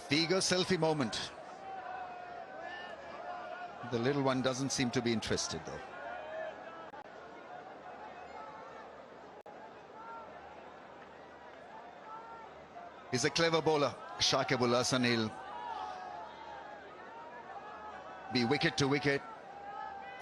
Vigo selfie moment. The little one doesn't seem to be interested though. He's a clever bowler, Shakib Ul Hasan. He'll be wicket to wicket,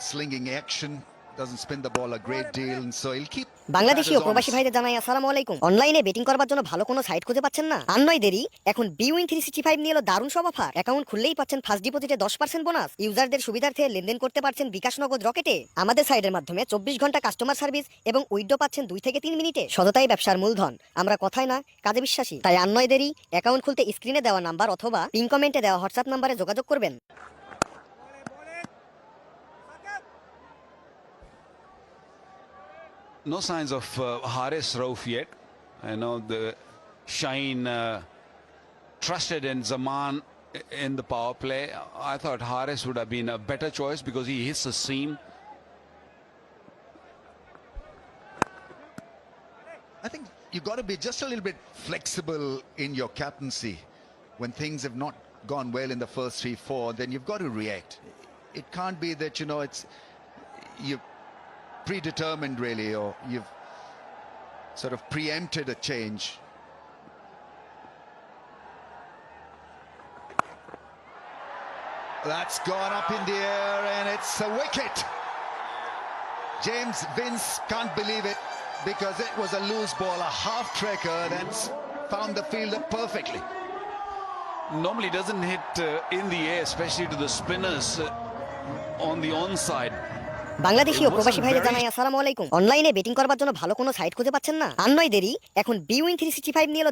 slinging action, doesn't spin the ball a great deal, and so he'll keep Bangladeshi O batters প্রবাসী honest. ভাইদের জানাই আসসালামু আলাইকুম। অনলাইনে betting করবার জন্য ভালো কোনো সাইট খুঁজে পাচ্ছেন না? আর নয় দেরি, এখন বিউইন 365 নিয়ে এলো দারুণ সব অফার। অ্যাকাউন্ট খুললেই পাচ্ছেন ফার্স্ট ডিপোজিটে 10% বোনাস। ইউজারদের সুবিধার্থে লেনদেন করতে পারছেন বিকাশ নগদ রকেটে। আমাদের সাইটের মাধ্যমে 24 ঘন্টা কাস্টমার সার্ভিস এবং উইথড্র পাচ্ছেন 2 থেকে 3 মিনিটে। সততাই ব্যবসার মূলধন। আমরা কথায় না, কাজে বিশ্বাসী। তাই আর নয় দেরি, অ্যাকাউন্ট খুলতে স্ক্রিনে দেওয়া নাম্বার অথবা পিন কমেন্টে দেওয়া হোয়াটসঅ্যাপ নাম্বারে যোগাযোগ করবেন। No signs of Haris Rauf yet. I know the Shine trusted in Zaman in the power play. I thought Haris would have been a better choice because he hits the seam. I think you've got to be just a little bit flexible in your captaincy. When things have not gone well in the first 3-4, then you've got to react. It can't be that, it's you've predetermined really, or you've sort of preempted a change. That's gone up in the air and it's a wicket. James Vince can't believe it because it was a loose ball, a half trekker that's found the fielder perfectly. Normally doesn't hit in the air, especially to the spinners on the onside. Bangladeshi ও প্রবাসী ভাইদের জানাই আসসালামু আলাইকুম। অনলাইনে betting করবার জন্য ভালো কোনো সাইট খুঁজে পাচ্ছেন না? আর নয় দেরি, এখন বিউইন 365 নিয়ে এলো